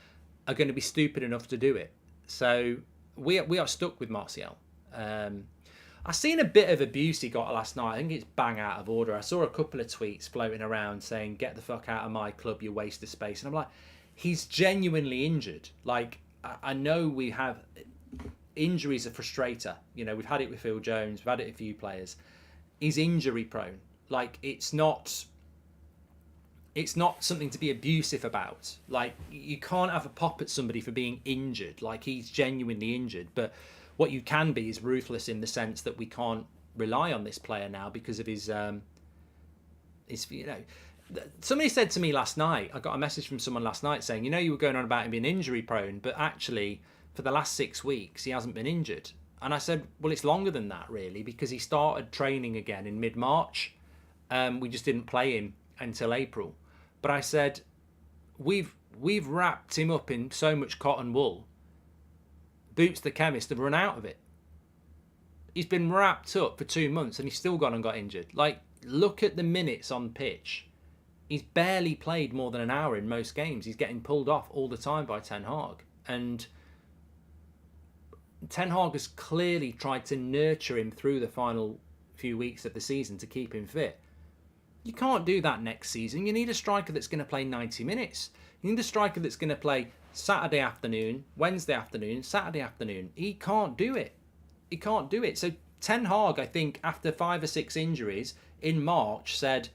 are going to be stupid enough to do it. So we are stuck with Martial. I seen a bit of abuse he got last night. I think it's bang out of order. I saw a couple of tweets floating around saying, get the fuck out of my club, you waste of space. And I'm like, he's genuinely injured. Like, I know we have... Injuries are frustrator. We've had it with Phil Jones. We've had it with a few players. He's injury prone. Like, it's not something to be abusive about. Like, you can't have a pop at somebody for being injured. Like, he's genuinely injured. But what you can be is ruthless in the sense that we can't rely on this player now because of his Somebody said to me last night, I got a message from someone last night saying, you were going on about him being injury prone, but actually for the last 6 weeks he hasn't been injured. And I said, well, it's longer than that really, because he started training again in mid-March. We just didn't play him until April. But I said, we've wrapped him up in so much cotton wool. Boots the chemist have run out of it. He's been wrapped up for 2 months and he's still gone and got injured. Like, look at the minutes on pitch. He's barely played more than an hour in most games. He's getting pulled off all the time by Ten Hag. And Ten Hag has clearly tried to nurture him through the final few weeks of the season to keep him fit. You can't do that next season. You need a striker that's going to play 90 minutes. You need a striker that's going to play Saturday afternoon, Wednesday afternoon, Saturday afternoon. He can't do it. He can't do it. So Ten Hag, I think, after 5 or 6 injuries in March, said,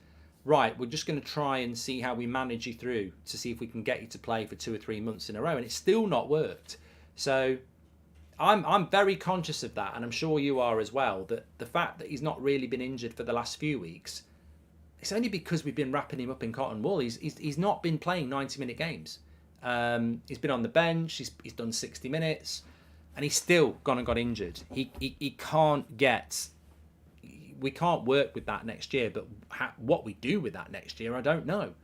right, we're just going to try and see how we manage you through to see if we can get you to play for 2 or 3 months in a row. And it's still not worked. So I'm very conscious of that, and I'm sure you are as well, that the fact that he's not really been injured for the last few weeks, it's only because we've been wrapping him up in cotton wool. He's not been playing 90-minute games. He's been on the bench. He's done 60 minutes, and he's still gone and got injured. He can't get. We can't work with that next year. But what we do with that next year, I don't know.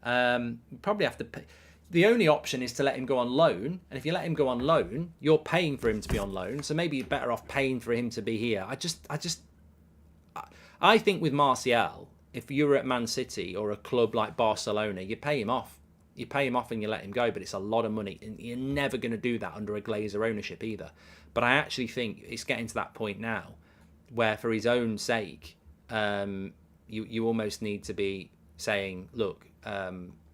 We probably have to pay. The only option is to let him go on loan, and if you let him go on loan, you're paying for him to be on loan. So maybe you're better off paying for him to be here. I think with Martial, if you're at Man City or a club like Barcelona, you pay him off. You pay him off and you let him go, but it's a lot of money. And you're never going to do that under a Glazer ownership either. But I actually think it's getting to that point now where, for his own sake, you almost need to be saying, look,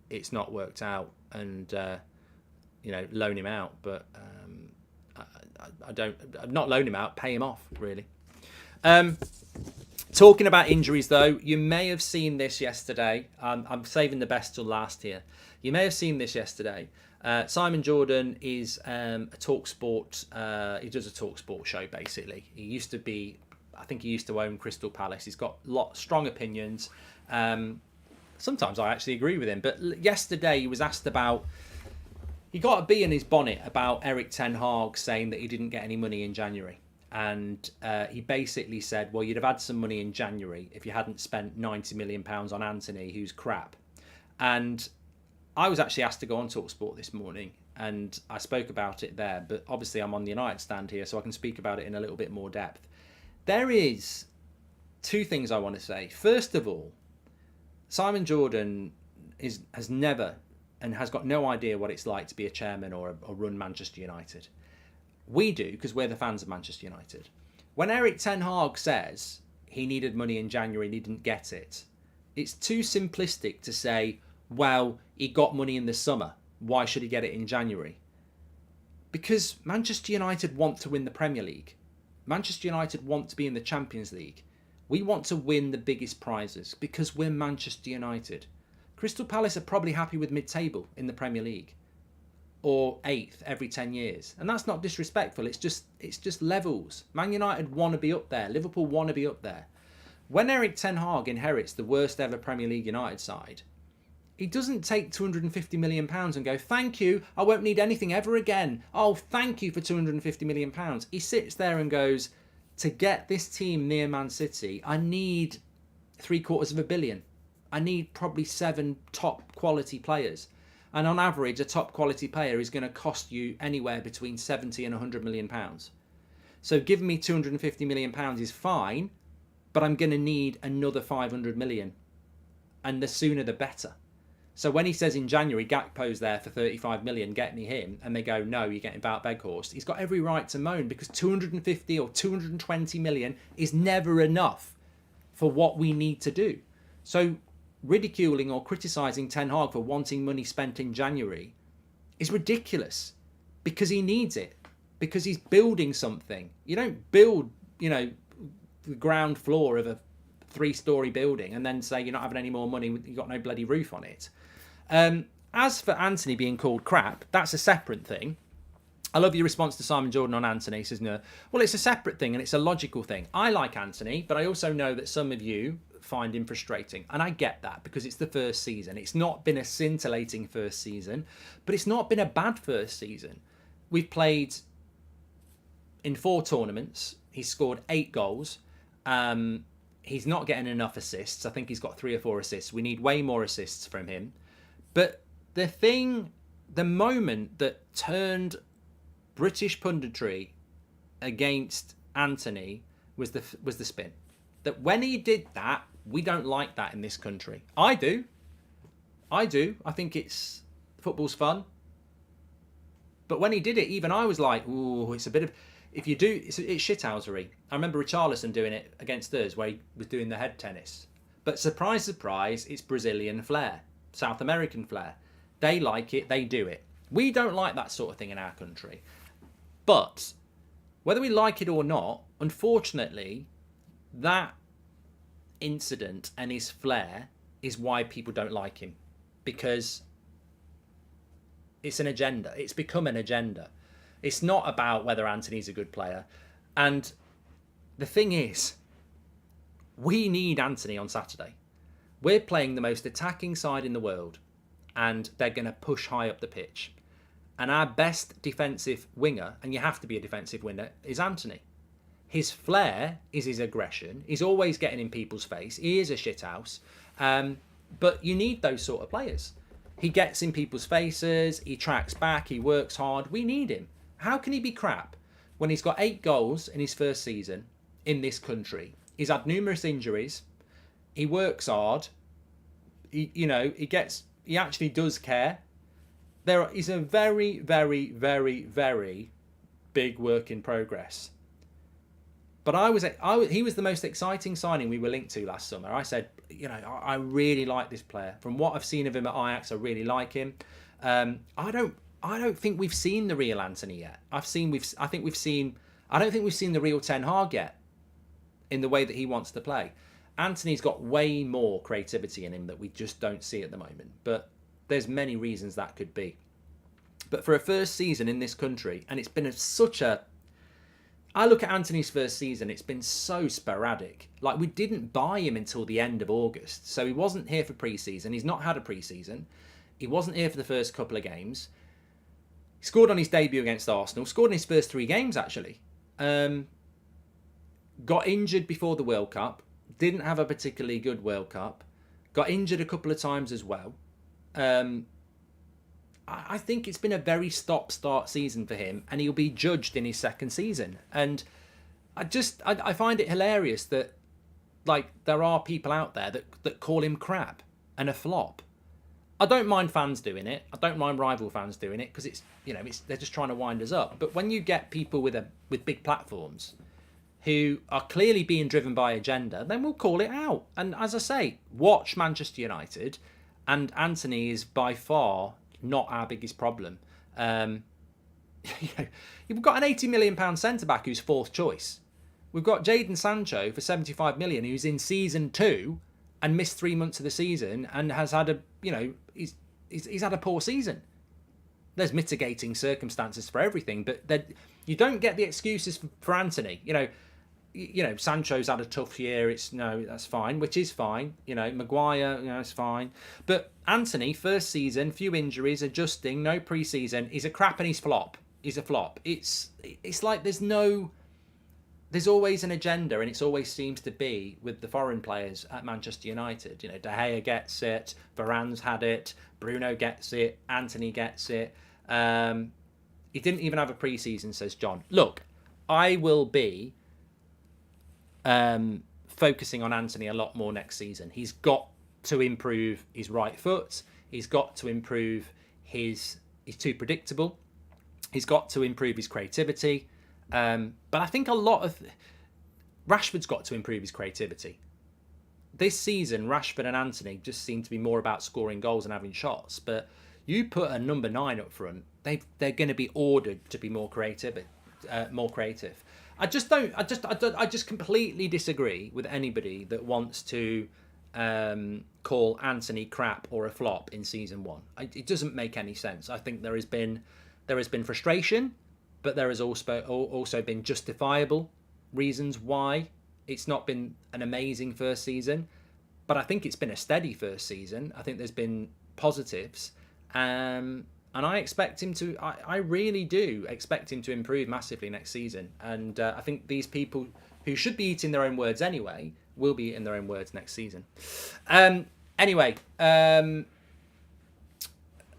it's not worked out, and loan him out. But I'm not loan him out, pay him off, really. Talking about injuries, though, you may have seen this yesterday. I'm saving the best till last here. You may have seen this yesterday. Simon Jordan is a TalkSport. He does a TalkSport show basically. He used to be, I think he used to own Crystal Palace. He's got strong opinions. Sometimes I actually agree with him. But yesterday he was asked about. He got a bee in his bonnet about Erik ten Hag saying that he didn't get any money in January. And he basically said, well, you'd have had some money in January if you hadn't spent £90 million on Antony, who's crap. And I was actually asked to go on TalkSport this morning, and I spoke about it there. But obviously I'm on the United stand here, so I can speak about it in a little bit more depth. There is two things I want to say. First of all, Simon Jordan has never and has got no idea what it's like to be a chairman or run Manchester United. We do, because we're the fans of Manchester United. When Erik ten Hag says he needed money in January and he didn't get it, it's too simplistic to say, well, he got money in the summer, why should he get it in January? Because Manchester United want to win the Premier League. Manchester United want to be in the Champions League. We want to win the biggest prizes because we're Manchester United. Crystal Palace are probably happy with mid-table in the Premier League, or 8th every 10 years. And that's not disrespectful, it's just levels. Man United want to be up there, Liverpool want to be up there. When Erik ten Hag inherits the worst ever Premier League United side, he doesn't take £250 million and go, thank you, I won't need anything ever again. Oh, thank you for £250 million. He sits there and goes, to get this team near Man City, I need £750 million. I need probably 7 top quality players. And on average, a top quality player is going to cost you anywhere between 70 and £100 million. So giving me £250 million is fine, but I'm going to need another 500 million. And the sooner the better. So when he says in January, Gakpo's there for 35 million, get me him, and they go, no, you're getting Wout Weghorst, he's got every right to moan, because 250 or 220 million is never enough for what we need to do. So ridiculing or criticising Ten Hag for wanting money spent in January is ridiculous, because he needs it, because he's building something. You don't build, the ground floor of a 3-storey building and then say you're not having any more money, you've got no bloody roof on it. As for Antony being called crap, that's a separate thing. I love your response to Simon Jordan on Antony. He says, no, well, it's a separate thing and it's a logical thing. I like Antony, but I also know that some of you find him frustrating. And I get that, because it's the first season. It's not been a scintillating first season, but it's not been a bad first season. We've played in 4 tournaments. He's scored 8 goals. He's not getting enough assists. I think he's got 3 or 4 assists. We need way more assists from him. But the moment that turned British punditry against Antony was the spin. That when he did that, we don't like that in this country. I do. I think football's fun. But when he did it, even I was like, ooh, it's a bit of... If you do, it's shithousery. I remember Richarlison doing it against us, where he was doing the head tennis. But surprise, surprise, it's Brazilian flair, South American flair. They like it, they do it. We don't like that sort of thing in our country. But whether we like it or not, unfortunately, that incident and his flair is why people don't like him. Because it's an agenda. It's become an agenda. It's not about whether Antony's a good player. And the thing is, we need Antony on Saturday. We're playing the most attacking side in the world, and they're going to push high up the pitch. And our best defensive winger, and you have to be a defensive winger, is Antony. His flair is his aggression. He's always getting in people's face. He is a shithouse. But you need those sort of players. He gets in people's faces. He tracks back. He works hard. We need him. How can he be crap when he's got 8 goals in his first season in this country? He's had numerous injuries. He works hard. He actually does care. He's a very, very, very, very big work in progress. But he was the most exciting signing we were linked to last summer. I said, I really like this player. From what I've seen of him at Ajax, I really like him. I don't think we've seen the real Antony yet. I don't think we've seen the real Ten Hag yet, in the way that he wants to play. Antony's got way more creativity in him that we just don't see at the moment. But there's many reasons that could be. But for a first season in this country, and it's been I look at Antony's first season, it's been so sporadic. Like, we didn't buy him until the end of August. So he wasn't here for pre-season. He's not had a pre-season. He wasn't here for the first couple of games. He scored on his debut against Arsenal. Scored in his first 3 games, actually. Got injured before the World Cup. Didn't have a particularly good World Cup. Got injured a couple of times as well. I think it's been a very stop-start season for him, and he'll be judged in his second season. And I find it hilarious that, like, there are people out there that call him crap and a flop. I don't mind fans doing it. I don't mind rival fans doing it, because they're just trying to wind us up. But when you get people with big platforms who are clearly being driven by agenda, then we'll call it out. And as I say, watch Manchester United, and Antony is by far not our biggest problem. You've got an £80 million centre-back who's 4th choice. We've got Jadon Sancho for 75 million, who's in season 2 and missed 3 months of the season and has had he's had a poor season. There's mitigating circumstances for everything, but you don't get the excuses for Antony. Sancho's had a tough year. That's fine, which is fine. Maguire, it's fine. But Antony, first season, few injuries, adjusting, no pre-season. He's a crap and he's flop. He's a flop. It's like there's always an agenda, and it always seems to be with the foreign players at Manchester United. De Gea gets it, Varane's had it, Bruno gets it, Antony gets it. He didn't even have a pre-season, says John. Look, I will be focusing on Antony a lot more next season. He's got to improve his right foot. He's got to improve he's too predictable. He's got to improve his creativity. But I think Rashford's got to improve his creativity. This season, Rashford and Antony just seem to be more about scoring goals and having shots. But you put a number 9 up front, they're going to be ordered to be more creative. I just completely disagree with anybody that wants to call Antony crap or a flop in season 1. It doesn't make any sense. I think there has been frustration, but there has also been justifiable reasons why it's not been an amazing first season. But I think it's been a steady first season. I think there's been positives. And I expect him to, I really do expect him to improve massively next season. And I think these people who should be eating their own words anyway will be eating their own words next season. Anyway, and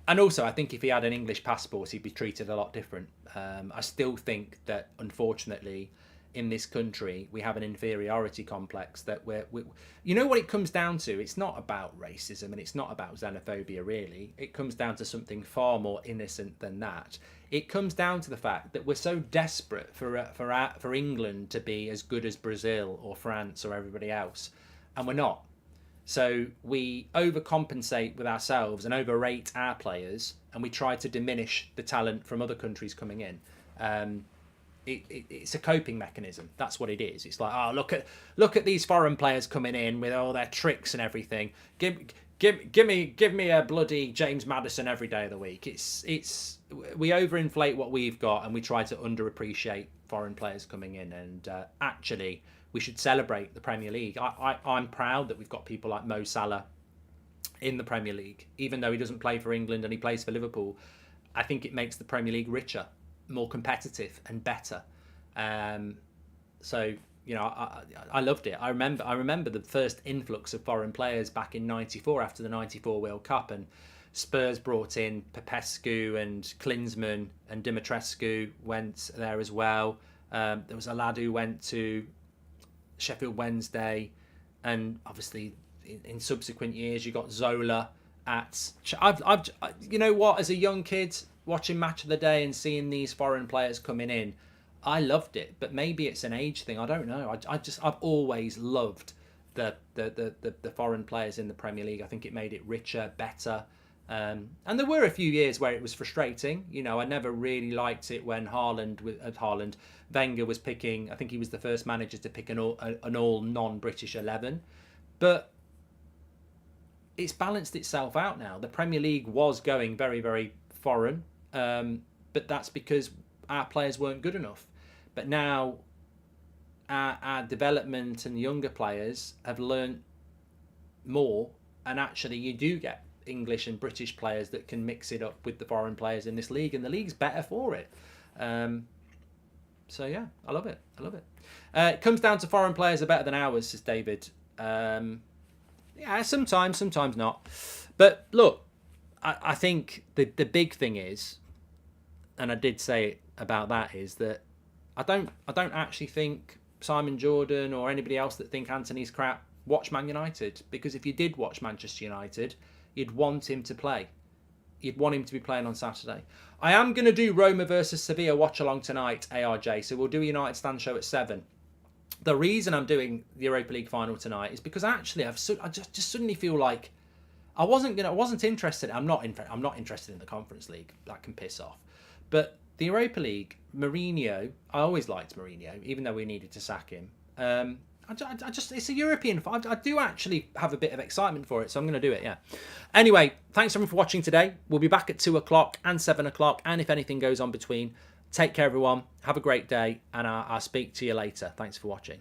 also I think if he had an English passport, he'd be treated a lot different. I still think that, unfortunately, in this country, we have an inferiority complex that we you know what it comes down to? It's not about racism and it's not about xenophobia, really. It comes down to something far more innocent than that. It comes down to the fact that we're so desperate for England to be as good as Brazil or France or everybody else, and we're not. So we overcompensate with ourselves and overrate our players, and we try to diminish the talent from other countries coming in. It's a coping mechanism. That's what it is. It's like, oh, look at these foreign players coming in with all their tricks and everything. Give me a bloody James Maddison every day of the week. We overinflate what we've got, and we try to underappreciate foreign players coming in. And actually, we should celebrate the Premier League. I'm proud that we've got people like Mo Salah in the Premier League, even though he doesn't play for England and he plays for Liverpool. I think it makes the Premier League richer, more competitive and better. So I loved it. I remember the first influx of foreign players back in '94 after the '94 World Cup, and Spurs brought in Popescu and Klinsmann, and Dimitrescu went there as well. There was a lad who went to Sheffield Wednesday, and obviously in subsequent years you got Zola at. I've you know what, as a young kid watching Match of the Day and seeing these foreign players coming in, I loved it. But maybe it's an age thing. I don't know. I've always loved the foreign players in the Premier League. I think it made it richer, better. And there were a few years where it was frustrating. I never really liked it when Wenger was picking. I think he was the first manager to pick an all non-British 11. But it's balanced itself out now. The Premier League was going very, very foreign. But that's because our players weren't good enough. But now our development and younger players have learned more, and actually you do get English and British players that can mix it up with the foreign players in this league, and the league's better for it. So yeah, I love it. I love it. It comes down to foreign players are better than ours, says David. Yeah, sometimes not. But look, I think the big thing is, and I did say it about that, is that I don't actually think Simon Jordan or anybody else that think Antony's crap watch Man United, because if you did watch Manchester United, you'd want him to play. You'd want him to be playing on Saturday. I am going to do Roma versus Sevilla watch along tonight, ARJ. So we'll do a United Stand show at 7. The reason I'm doing the Europa League final tonight is because actually I just suddenly feel like I wasn't interested. I'm not interested in the Conference League. That can piss off. But the Europa League, Mourinho, I always liked Mourinho, even though we needed to sack him. I just, it's a European. I do actually have a bit of excitement for it, so I'm going to do it, yeah. Anyway, thanks everyone for watching today. We'll be back at 2 o'clock and 7 o'clock, and if anything goes on between, take care everyone. Have a great day, and I'll speak to you later. Thanks for watching.